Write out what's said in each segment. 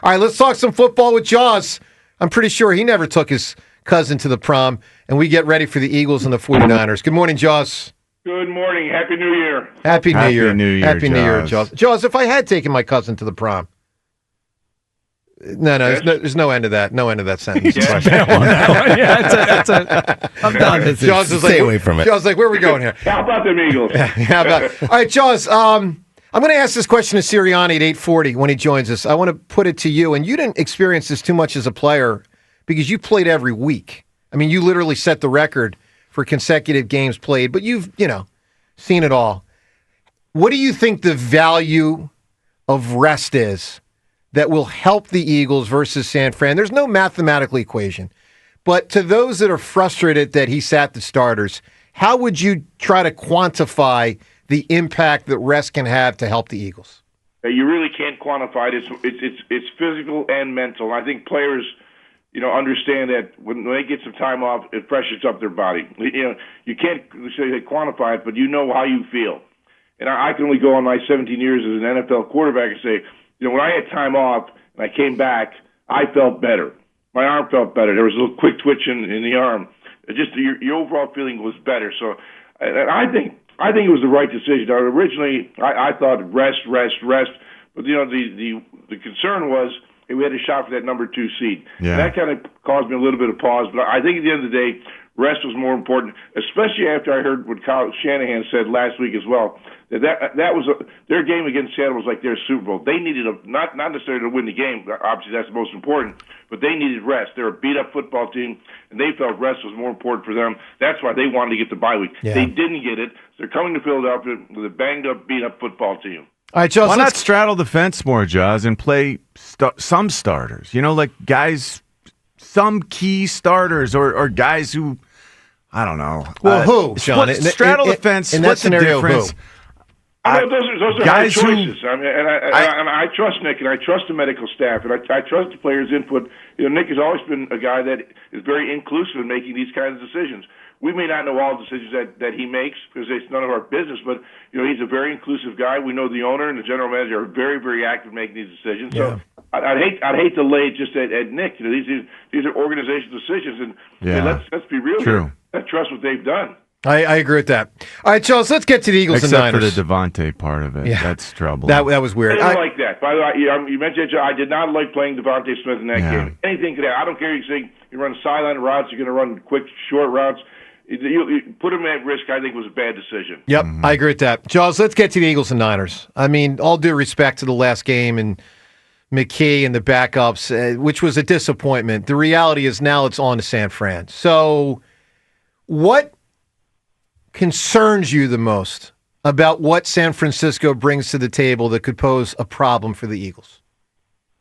All right, let's talk some football with Jaws. I'm pretty sure he never took his cousin to the prom, and we get ready for the Eagles and the 49ers. Good morning, Jaws. Good morning. Happy New Year. Happy New Year. Happy New Year, Jaws. Jaws, if I had taken my cousin to the prom. No, Yes? there's no end to that. No end to that sentence. Yeah. I'm done. Jaws is Stay like, away from it. Jaws is like, where are we going here? How about them Eagles? All right, Jaws, I'm going to ask this question to Sirianni at 8:40 when he joins us. I want to put it to you, and you didn't experience this too much as a player because you played every week. I mean, you literally set the record for consecutive games played, but you've, seen it all. What do you think the value of rest is that will help the Eagles versus San Fran? There's no mathematical equation, but to those that are frustrated that he sat the starters, how would you try to quantify the impact that rest can have to help the Eagles? You really can't quantify it. It's physical and mental. I think players, understand that when they get some time off, it freshens up their body. You can't say they quantify it, but you know how you feel. And I can only go on my 17 years as an NFL quarterback and say, when I had time off and I came back, I felt better. My arm felt better. There was a little quick twitch in the arm. Just your overall feeling was better. So I think it was the right decision. Originally, I thought rest. But the concern was we had a shot for that number 2 seed. Yeah. And that kind of caused me a little bit of pause. But I think at the end of the day, rest was more important, especially after I heard what Kyle Shanahan said last week as well. That was their game against Seattle was like their Super Bowl. They needed not necessarily to win the game. Obviously, that's the most important. But they needed rest. They're a beat-up football team, and they felt rest was more important for them. That's why they wanted to get the bye week. Yeah. They didn't get it. So they're coming to Philadelphia with a banged-up, beat-up football team. All right, Jaws, Why not straddle the fence more, Jaws, and play some starters? Like guys, some key starters or guys who, I don't know. Well, who, Sean? Straddle the fence, in split that scenario, the difference. who? Those are guys hard choices. I trust Nick, and I trust the medical staff, and I trust the players' input. Nick has always been a guy that is very inclusive in making these kinds of decisions. We may not know all the decisions that he makes because it's none of our business, but he's a very inclusive guy. We know the owner and the general manager are very, very active in making these decisions. Yeah. So I'd hate to lay it just at Nick. These are organizational decisions, and let's be real True. here. I trust what they've done. I agree with that. All right, Charles, let's get to the Eagles Except and Niners. for the Devontae part of it. Yeah. That's trouble. That was weird. I didn't like that. By the way, you mentioned I did not like playing Devontae Smith in that Yeah. game. Anything could happen. I don't care if you run sideline routes, you're going to run quick, short routes. You put him at risk, I think, was a bad decision. Yep, I agree with that. Charles, let's get to the Eagles and Niners. I mean, all due respect to the last game and McKee and the backups, which was a disappointment. The reality is now it's on to San Fran. So what concerns you the most about what San Francisco brings to the table that could pose a problem for the Eagles?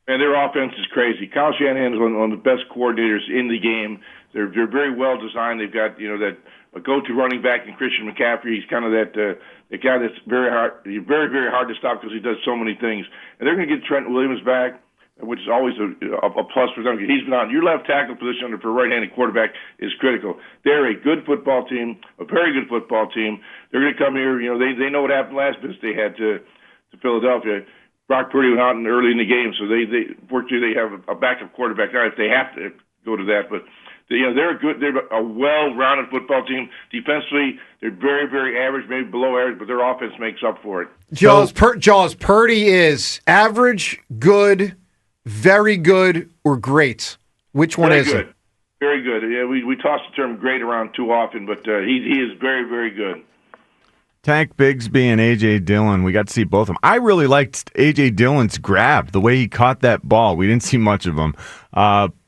And their offense is crazy. Kyle Shanahan is one of the best coordinators in the game. They're very well designed. They've got that a go-to running back in Christian McCaffrey. He's kind of that the guy that's very very hard to stop because he does so many things. And they're going to get Trent Williams back, which is always a plus for them. He's been on your left tackle position for a right-handed quarterback is critical. They're a good football team, a very good football team. They're going to come here. They know what happened last visit they had to Philadelphia. Brock Purdy went out early in the game, so they fortunately they have a backup quarterback now if they have to go to that. But they're a well-rounded football team. Defensively, they're very, very average, maybe below average, but their offense makes up for it. Jaws, Purdy is average, good, very good, or great. Which one is it? Very good. Yeah, we toss the term great around too often, but he is very, very good. Tank Bigsby and A.J. Dillon, we got to see both of them. I really liked A.J. Dillon's grab, the way he caught that ball. We didn't see much of him.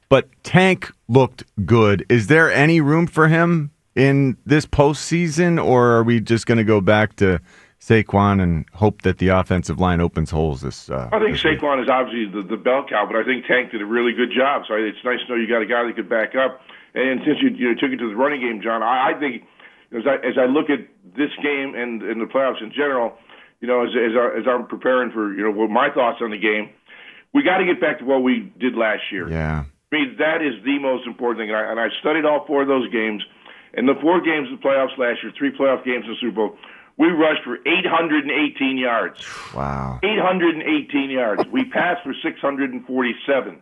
But Tank looked good. Is there any room for him in this postseason, or are we just going to go back to Saquon and hope that the offensive line opens holes this I think Saquon is obviously the bell cow, but I think Tank did a really good job. So it's nice to know you got a guy that could back up. And since you took it to the running game, John, I think as I look at this game and the playoffs in general, as I'm preparing for what my thoughts on the game, we got to get back to what we did last year. Yeah. I mean, that is the most important thing. And I studied all 4 of those games. And the 4 games in the playoffs last year, 3 playoff games in the Super Bowl, We rushed for 818 yards. Wow. 818 yards. We passed for 647.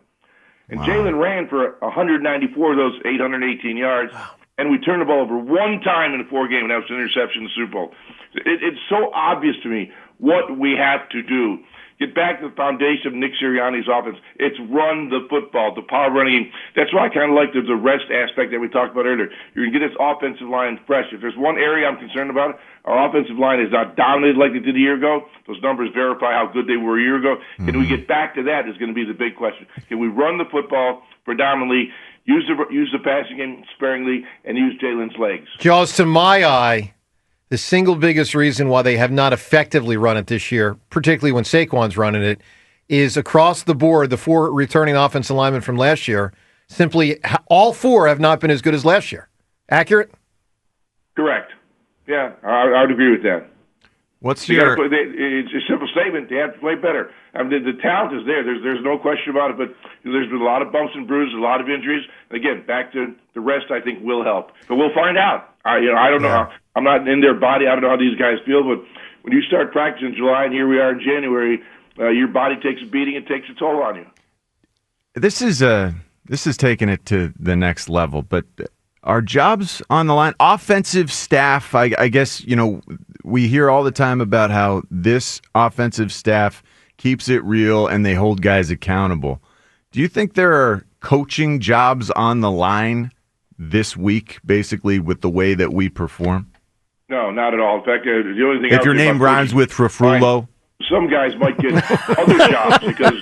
And Wow. Jalen ran for 194 of those 818 yards. Wow. And we turned the ball over one time in the 4 game, and that was an interception in the Super Bowl. It's so obvious to me what we have to do. Get back to the foundation of Nick Sirianni's offense. It's run the football, the power running. That's why I kind of like the rest aspect that we talked about earlier. You're going to get this offensive line fresh. If there's one area I'm concerned about, our offensive line is not dominated like they did a year ago. Those numbers verify how good they were a year ago. Can we get back to that is going to be the big question. Can we run the football predominantly, use the passing game sparingly, and use Jalen's legs? Jaws, to my eye, the single biggest reason why they have not effectively run it this year, particularly when Saquon's running it, is across the board, the 4 returning offensive linemen from last year, simply all 4 have not been as good as last year. Accurate? Correct. Yeah, I would agree with that. What's your... It's a simple statement. They have to play better. I mean, the talent is there. There's no question about it, but there's been a lot of bumps and bruises, a lot of injuries. Again, back to the rest, I think, will help. But we'll find out. I don't know. I'm not in their body. I don't know how these guys feel, but when you start practicing in July and here we are in January, your body takes a beating. It takes a toll on you. This is taking it to the next level, but are jobs on the line? Offensive staff, I guess, we hear all the time about how this offensive staff keeps it real and they hold guys accountable. Do you think there are coaching jobs on the line this week, basically, with the way that we perform? No, not at all. In fact, the only thing if your name rhymes with Frufrulo, some guys might get other jobs because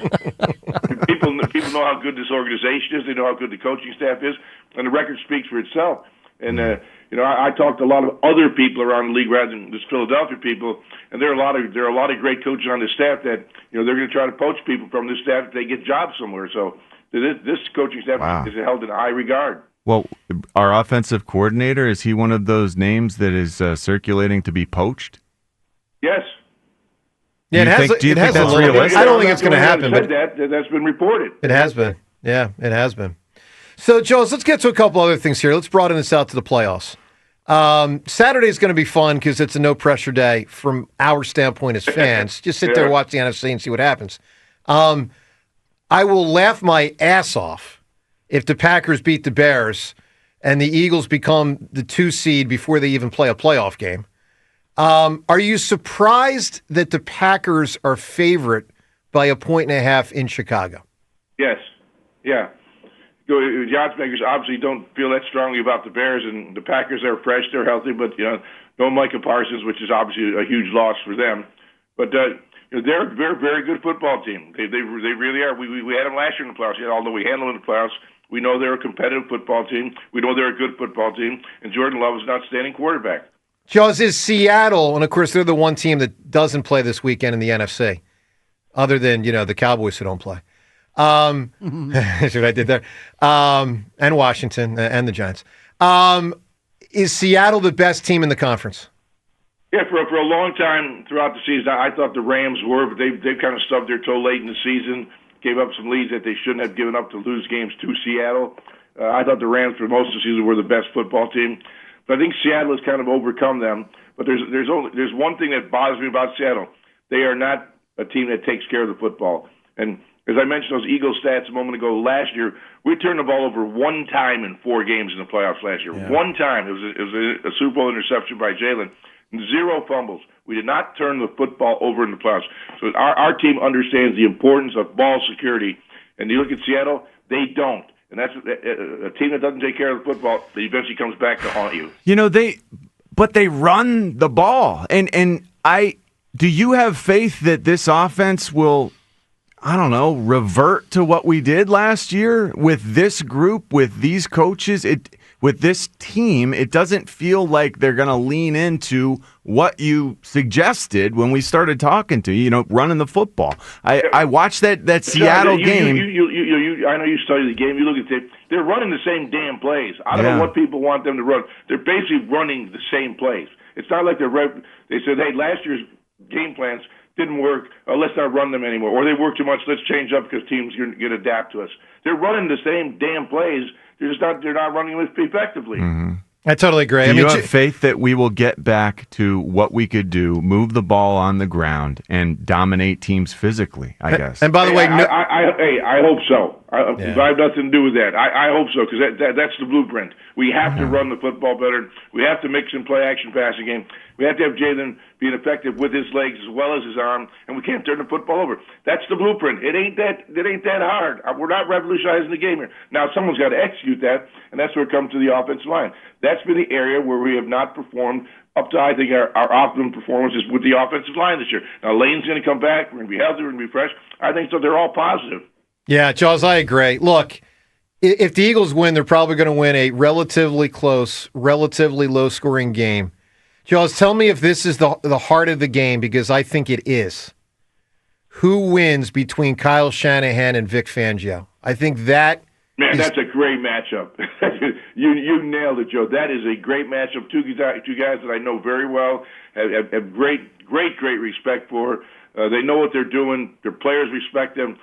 people know how good this organization is. They know how good the coaching staff is, and the record speaks for itself. And I talked to a lot of other people around the league rather than just Philadelphia people, and there are a lot of great coaches on this staff that they're going to try to poach people from this staff if they get jobs somewhere. So this coaching staff is held in high regard. Well, our offensive coordinator, is he one of those names that is circulating to be poached? Yes. Yeah, do you think that's realistic? I don't think it's going to happen, but that's been reported. It has been. Yeah, it has been. So, Joes, let's get to a couple other things here. Let's broaden this out to the playoffs. Saturday is going to be fun because it's a no-pressure day from our standpoint as fans. Just sit there, watch the NFC, and see what happens. I will laugh my ass off if the Packers beat the Bears and the Eagles become the 2 seed before they even play a playoff game. Are you surprised that the Packers are favorite by 1.5 in Chicago? Yes. Yeah. The odds makers obviously don't feel that strongly about the Bears, and the Packers are fresh, they're healthy, but no Micah Parsons, which is obviously a huge loss for them. But they're a very, very good football team. They really are. We had them last year in the playoffs, although we handled them in the playoffs. We know they're a competitive football team. We know they're a good football team, and Jordan Love is an outstanding quarterback. Jaws, is Seattle, and of course they're the one team that doesn't play this weekend in the NFC, other than the Cowboys who don't play. That's what I did there. And Washington and the Giants. Is Seattle the best team in the conference? Yeah, for a long time throughout the season, I thought the Rams were, but they've kind of stubbed their toe late in the season, gave up some leads that they shouldn't have given up to lose games to Seattle. I thought the Rams for most of the season were the best football team, but I think Seattle has kind of overcome them. But there's one thing that bothers me about Seattle: they are not a team that takes care of the football. And as I mentioned those Eagles stats a moment ago, last year we turned the ball over one time in 4 games in the playoffs last year. Yeah. One time. It was a Super Bowl interception by Jalen. 0 fumbles. We did not turn the football over in the playoffs. So our team understands the importance of ball security. And you look at Seattle, they don't. And that's a team that doesn't take care of the football that eventually comes back to haunt you. They run the ball. And do you have faith that this offense will, revert to what we did last year with this group, with these coaches? With this team, it doesn't feel like they're going to lean into what you suggested when we started talking to you, running the football. I watched that Seattle game. I know you study the game. You look at it. They're running the same damn plays. I don't know what people want them to run. They're basically running the same plays. It's not like they said, hey, last year's game plans didn't work. Let's not run them anymore. Or they work too much. Let's change up because teams are going to adapt to us. They're running the same damn plays. They're not running them effectively. Mm-hmm. I totally agree. Do you have faith that we will get back to what we could do, move the ball on the ground, and dominate teams physically, I guess? And by the way, I hope so. I have nothing to do with that. I hope so, because that's the blueprint. We have to run the football better. We have to mix in play-action passing game. We have to have Jalen being effective with his legs as well as his arm, and we can't turn the football over. That's the blueprint. It ain't that hard. We're not revolutionizing the game here. Now, someone's got to execute that, and that's where it comes to the offensive line. That's been the area where we have not performed up to, I think, our optimum performances with the offensive line this year. Now, Lane's going to come back. We're going to be healthy. We're going to be fresh. I think so. They're all positive. Yeah, Jaws, I agree. Look, if the Eagles win, they're probably going to win a relatively close, relatively low-scoring game. Jaws, tell me if this is the heart of the game, because I think it is. Who wins between Kyle Shanahan and Vic Fangio? I think that... Man, that's a great matchup. You nailed it, Joe. That is a great matchup. Two guys that I know very well, have great respect for. They know what they're doing. Their players respect them.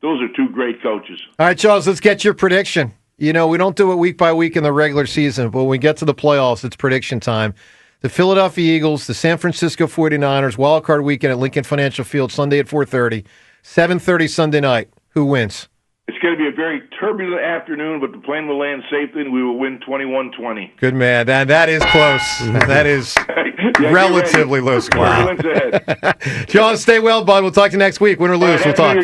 Those are two great coaches. All right, Charles, let's get your prediction. We don't do it week by week in the regular season, but when we get to the playoffs, it's prediction time. The Philadelphia Eagles, the San Francisco 49ers, wildcard weekend at Lincoln Financial Field, Sunday at 4:30, 7:30 Sunday night. Who wins? It's going to be a very turbulent afternoon, but the plane will land safely, and we will win 21-20. Good man. That is close. That is relatively low score. Wow. John, stay well, bud. We'll talk to you next week. Win or lose, we'll talk.